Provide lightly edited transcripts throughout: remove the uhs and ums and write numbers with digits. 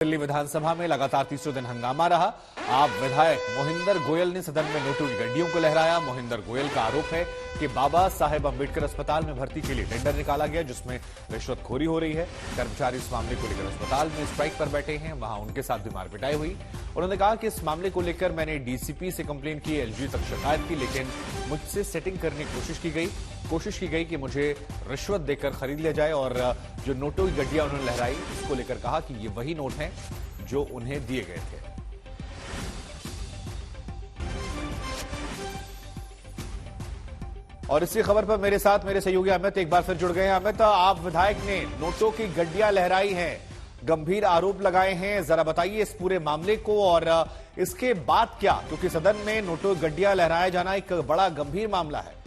दिल्ली विधानसभा में लगातार तीसरे दिन हंगामा रहा। आप विधायक मोहिंदर गोयल ने सदन में नोटों की गड्डियों को लहराया। मोहिंदर गोयल का आरोप है कि बाबा साहेब अंबेडकर अस्पताल में भर्ती के लिए टेंडर निकाला गया, जिसमें रिश्वतखोरी हो रही है। कर्मचारी इस मामले को लेकर अस्पताल में स्ट्राइक पर बैठे हैं, वहां उनके साथ भी मारपिटाई हुई। उन्होंने कहा कि इस मामले को लेकर मैंने डीसीपी से कंप्लेन की, एलजी तक शिकायत की, लेकिन मुझसे सेटिंग करने की कोशिश की गई कि मुझे रिश्वत देकर खरीद लिया जाए। और जो नोटों की गड्डियां उन्होंने लहराई, उसको लेकर कहा कि ये वही नोट हैं जो उन्हें दिए गए थे। और इसी खबर पर मेरे साथ मेरे सहयोगी अमित एक बार फिर जुड़ गए हैं। अमित, आप विधायक ने नोटों की गड्डियां लहराई हैं, गंभीर आरोप लगाए हैं, जरा बताइए इस पूरे मामले को और इसके बाद क्या, क्योंकि सदन में नोटों की गड्डियां लहराया जाना एक बड़ा गंभीर मामला है।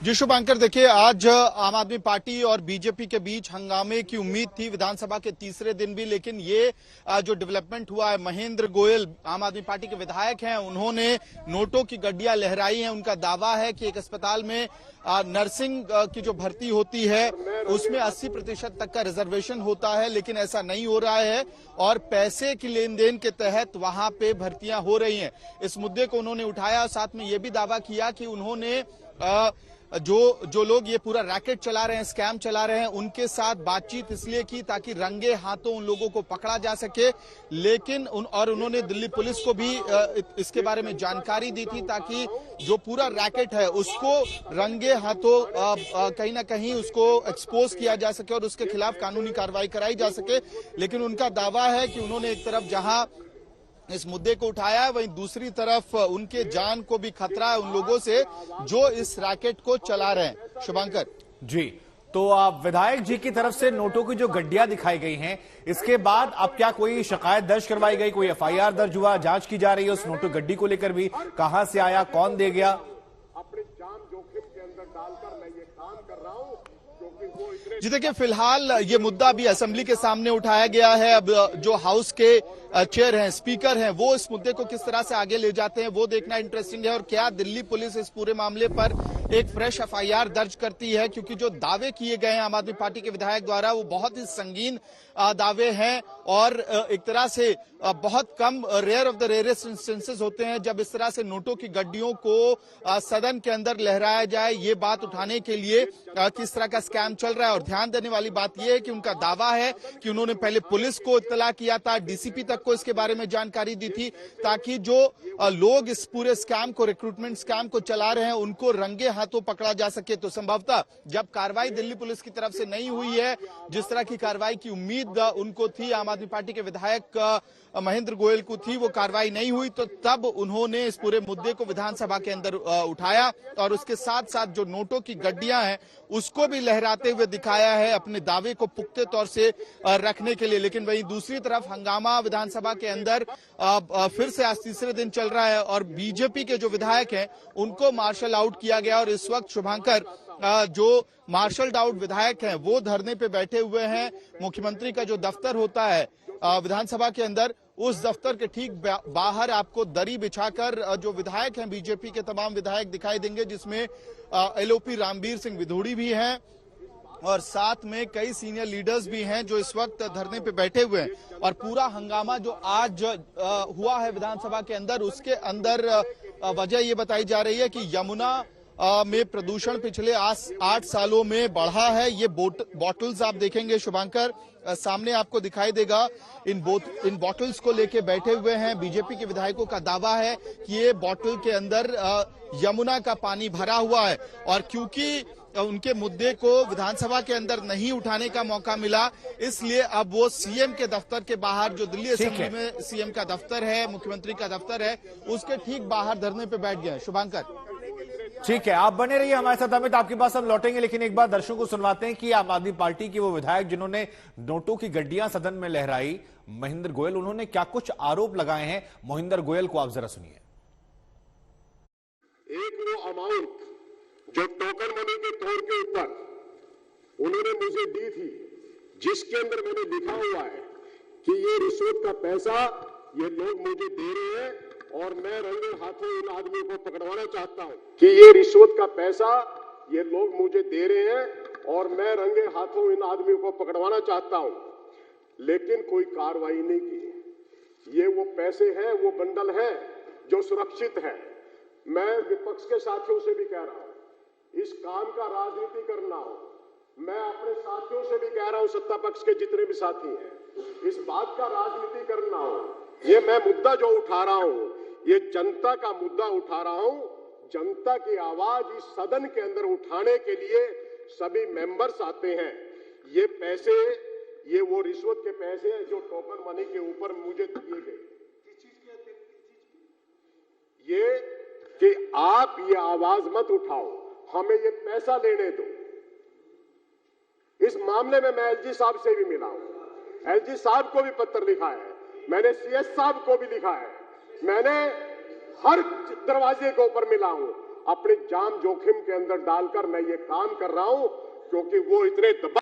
जी शुभांकर, देखिए आज आम आदमी पार्टी और बीजेपी के बीच हंगामे की उम्मीद थी विधानसभा के तीसरे दिन भी, लेकिन ये जो डेवलपमेंट हुआ है, महेंद्र गोयल आम आदमी पार्टी के विधायक हैं, उन्होंने नोटों की गड्डियां लहराई हैं। उनका दावा है कि एक अस्पताल में नर्सिंग की जो भर्ती होती है उसमें 80% तक का रिजर्वेशन होता है, लेकिन ऐसा नहीं हो रहा है और पैसे की लेन देन के तहत वहां पे भर्तियां हो रही हैं। इस मुद्दे को उन्होंने उठाया और साथ में ये भी दावा किया कि उन्होंने जो लोग ये पूरा रैकेट चला रहे हैं, स्कैम चला रहे हैं, उनके साथ बातचीत इसलिए की ताकि रंगे हाथों उन लोगों को पकड़ा जा सके। लेकिन उन्होंने दिल्ली पुलिस को भी इसके बारे में जानकारी दी थी ताकि जो पूरा रैकेट है उसको रंगे हाथों कहीं ना कहीं उसको एक्सपोज किया जा सके और उसके खिलाफ कानूनी कार्रवाई कराई जा सके। लेकिन उनका दावा है कि उन्होंने एक तरफ जहां इस मुद्दे को उठाया है, वहीं दूसरी तरफ उनके जान को भी खतरा है उन लोगों से जो इस रैकेट को चला रहे हैं। शुभांकर जी, तो आप विधायक जी की तरफ से नोटों की जो गड्डियां दिखाई गई हैं, इसके बाद अब क्या कोई शिकायत दर्ज करवाई गई, कोई एफआईआर दर्ज हुआ, जांच की जा रही है उस नोटों गड्डी को लेकर भी, कहां से आया, कौन दे गया? अपनी जान जोखिम के अंदर डालकर मैं ये काम कर रहा हूं। जी देखिए, फिलहाल ये मुद्दा भी असेंबली के सामने उठाया गया है। अब जो हाउस के चेयर हैं, स्पीकर हैं, वो इस मुद्दे को किस तरह से आगे ले जाते हैं वो देखना इंटरेस्टिंग है। और क्या दिल्ली पुलिस इस पूरे मामले पर एक फ्रेश एफआईआर दर्ज करती है, क्योंकि जो दावे किए गए हैं आम आदमी पार्टी के विधायक द्वारा वो बहुत ही संगीन दावे हैं और एक तरह से बहुत कम rare of the rarest instances होते हैं जब इस तरह से नोटों की गड्डियों को सदन के अंदर लहराया जाए। ये बात उठाने के लिए किस तरह का स्कैम चल रहा है। और ध्यान देने वाली बात यह है कि उनका दावा है कि उन्होंने पहले पुलिस को इत्तला किया था, डीसीपी तक को इसके बारे में जानकारी दी थी, ताकि जो लोग इस पूरे स्कैम को, रिक्रूटमेंट स्कैम को चला रहे हैं, उनको रंगे हाथों पकड़ा जा सके। तो संभवतः जब कार्रवाई दिल्ली पुलिस की तरफ से नहीं हुई है, जिस तरह की कार्रवाई की उम्मीद उनको थी, आम आदमी पार्टी के विधायक महेंद्र गोयल को थी, वो कार्रवाई नहीं हुई, तो तब उन्होंने इस पूरे मुद्दे को विधानसभा के अंदर उठाया और उसके साथ साथ जो नोटों की गड्डियां हैं उसको भी लहराते हुए दिखाया है अपने दावे को पुख्ते तौर से रखने के लिए। लेकिन वहीं दूसरी तरफ हंगामा विधानसभा के अंदर फिर से आज तीसरे दिन चल रहा है और बीजेपी के जो विधायक हैं उनको मार्शल आउट किया गया। और इस वक्त शुभांकर जो मार्शल आउट विधायक हैं वो धरने पे बैठे हुए हैं। मुख्यमंत्री का जो दफ्तर होता है विधानसभा के अंदर, उस दफ्तर के ठीक बाहर आपको दरी बिछाकर जो विधायक हैं, बीजेपी के तमाम विधायक दिखाई देंगे, जिसमें एलओपी रामवीर सिंह विधोड़ी भी हैं और साथ में कई सीनियर लीडर्स भी हैं जो इस वक्त धरने पे बैठे हुए हैं। और पूरा हंगामा जो आज हुआ है विधानसभा के अंदर, उसके अंदर वजह ये बताई जा रही है कि यमुना में प्रदूषण पिछले 8 सालों में बढ़ा है। ये बॉटल्स आप देखेंगे शुभांकर, सामने आपको दिखाई देगा, इन बॉटल्स को लेके बैठे हुए हैं। बीजेपी के विधायकों का दावा है कि ये बॉटल के अंदर यमुना का पानी भरा हुआ है और क्योंकि उनके मुद्दे को विधानसभा के अंदर नहीं उठाने का मौका मिला, इसलिए अब वो सीएम के दफ्तर के बाहर, जो दिल्ली असेंबली में सीएम का दफ्तर है, मुख्यमंत्री का दफ्तर है, उसके ठीक बाहर धरने पे बैठ गए। शुभांकर ठीक है, आप बने रहिए हमारे साथ। अमित, आपके पास हम लौटेंगे, लेकिन एक बार दर्शकों को सुनवाते हैं कि आम आदमी पार्टी के वो विधायक जिन्होंने नोटों की गड्डियां सदन में लहराई, महेंद्र गोयल, उन्होंने क्या कुछ आरोप लगाए हैं। मोहिंदर गोयल को आप जरा सुनिए। एक वो अमाउंट जो टोकन मनी के तौर के ऊपर उन्होंने मुझे दी थी, जिसके अंदर मैंने लिखा हुआ है कि ये रिश्वत का पैसा ये लोग मुझे दे रहे हैं और मैं रंगे हाथों इन आदमियों को पकड़वाना चाहता हूं कि ये रिश्वत का पैसा ये लोग मुझे दे रहे हैं और मैं रंगे हाथों इन आदमियों को पकड़वाना चाहता हूं, लेकिन कोई कार्रवाई नहीं की। ये वो पैसे हैं, वो बंडल है जो सुरक्षित है। मैं विपक्ष के साथियों से भी कह रहा हूं, इस काम का राजनीति करना हो। मैं अपने साथियों से भी कह रहा हूं, सत्ता पक्ष के जितने भी साथी हैं, इस बात का राजनीति करना हो। ये मैं मुद्दा जो उठा रहा हूं, ये जनता का मुद्दा उठा रहा हूं। जनता की आवाज इस सदन के अंदर उठाने के लिए सभी मेंबर्स आते हैं। ये पैसे, ये वो रिश्वत के पैसे हैं जो टोकन मनी के ऊपर मुझे दिए गए। ये कि आप ये आवाज मत उठाओ, हमें ये पैसा लेने दो। इस मामले में मैं एलजी साहब से भी मिला हूं, एलजी साहब को भी पत्र लिखा है, मैंने सीएस साहब को भी लिखा है, मैंने हर दरवाजे के ऊपर मिला हूं। अपनी जान जोखिम के अंदर डालकर मैं ये काम कर रहा हूं, क्योंकि वो इतने दबा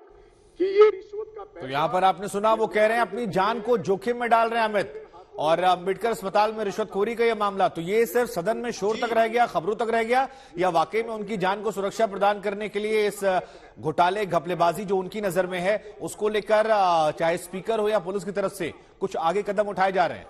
कि ये रिश्वत का तो यहां पर आपने सुना, वो कह रहे हैं अपनी जान को जोखिम में डाल रहे हैं अमित। और अंबेडकर अस्पताल में रिश्वतखोरी का यह मामला, तो ये सिर्फ सदन में शोर तक रह गया, खबरों तक रह गया, या वाकई में उनकी जान को सुरक्षा प्रदान करने के लिए इस घोटाले घपलेबाजी जो उनकी नजर में है उसको लेकर चाहे स्पीकर हो या पुलिस की तरफ से कुछ आगे कदम उठाए जा रहे हैं?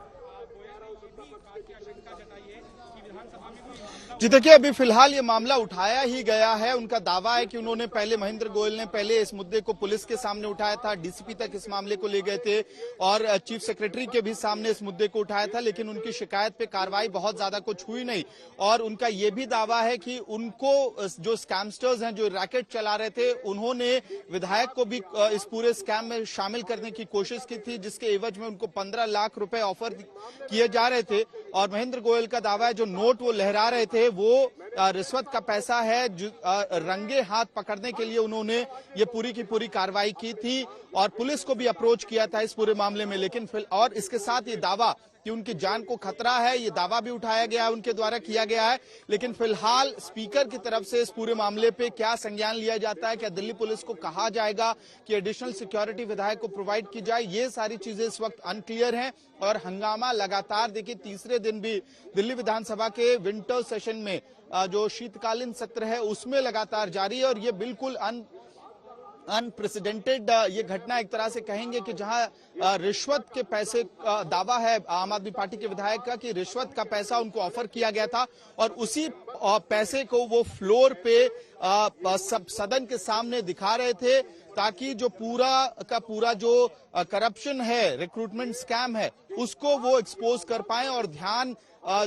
जी देखिए, अभी फिलहाल ये मामला उठाया ही गया है। उनका दावा है कि उन्होंने पहले, महेंद्र गोयल ने पहले इस मुद्दे को पुलिस के सामने उठाया था, डीसीपी तक इस मामले को ले गए थे और चीफ सेक्रेटरी के भी सामने इस मुद्दे को उठाया था, लेकिन उनकी शिकायत पे कार्रवाई बहुत ज्यादा कुछ हुई नहीं। और उनका ये भी दावा है कि उनको जो स्कैमस्टर्स हैं, जो रैकेट चला रहे थे, उन्होंने विधायक को भी इस पूरे स्कैम में शामिल करने की कोशिश की थी, जिसके एवज में उनको 15 लाख रुपए ऑफर किए जा रहे थे। और महेंद्र गोयल का दावा है जो नोट वो लहरा रहे थे वो रिश्वत का पैसा है, जो रंगे हाथ पकड़ने के लिए उन्होंने ये पूरी की पूरी कार्रवाई की थी और पुलिस को भी अप्रोच किया था इस पूरे मामले में। लेकिन और इसके साथ ये दावा कि उनकी जान को खतरा है, ये दावा भी उठाया गया है, उनके द्वारा किया गया है। लेकिन फिलहाल स्पीकर की तरफ से इस पूरे मामले पे क्या संज्ञान लिया जाता है, क्या दिल्ली पुलिस को कहा जाएगा कि एडिशनल सिक्योरिटी विधायक को प्रोवाइड की जाए, ये सारी चीजें इस वक्त अनक्लियर हैं। और हंगामा लगातार, देखिए तीसरे दिन भी दिल्ली विधानसभा के विंटर सेशन में जो शीतकालीन सत्र है उसमें लगातार जारी है। और ये बिल्कुल अनप्रेसिडेंटेड ये घटना एक तरह से कहेंगे कि जहां रिश्वत के पैसे दावा है आम आदमी पार्टी के विधायक का कि रिश्वत का पैसा उनको ऑफर किया गया था और उसी पैसे को वो फ्लोर पे सब सदन के सामने दिखा रहे थे, ताकि जो पूरा का पूरा जो करप्शन है, रिक्रूटमेंट स्कैम है, उसको वो एक्सपोज कर पाए और ध्यान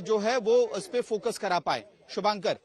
जो है वो इस पे फोकस करा पाए। शुभांकर।